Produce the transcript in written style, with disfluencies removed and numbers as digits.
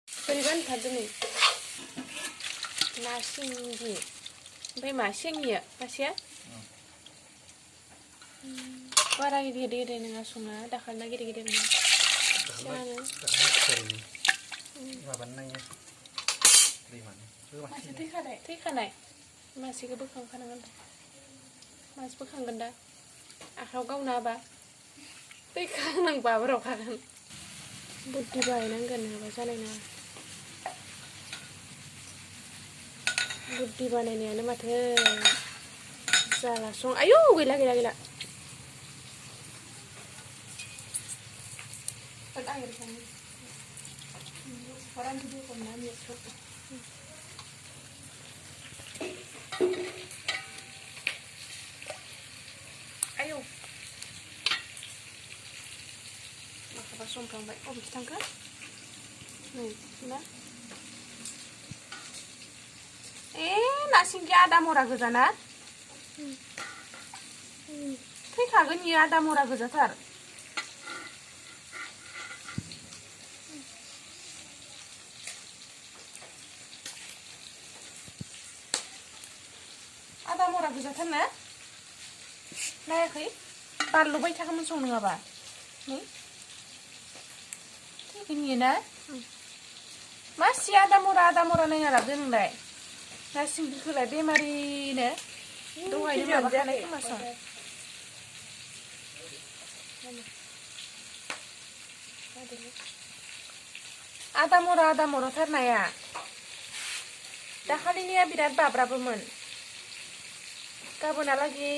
बोरैबा होनथारदों नै ना सिंगि ओमफ्राय मा सेंनिया मासेया बारा गिदिर गिदिर नङा सङा दाखालिना गिदिर गिदिर नङा फिसानो माबानो नायो दैमानि मासे थैखानाय मासेखौ बोखांखानांगोन मासे बोखांगोन दा आखायाव गावना होबा थैखानां बाबोराव खागोन बुद्धि बाहायनांगोन नङाबा जानाय नङा बुद्धि बानायनायानो माथो जाला सं आयौ गैला आयौ माखाबा संफ्रांबाय अबेखि थांखो नै ना ना सिंगि आदा मरा गोजाना थैखागोन इयो आदा मरा गोजाथार आदा मरा गोजाथार ना नायाखै बारलुबाय थाखामोन सं नङाबा नै थैगोन इयो ना मासि आदा मरा नायना लाबोदो नोंलाय ना सिंगिखौलाय बेमारिनो दहायनो माबाखानाय खोमासं आदा मराथार नाया दाखालिनिया बिराद बाब्राबोमोन गाबोनहालागै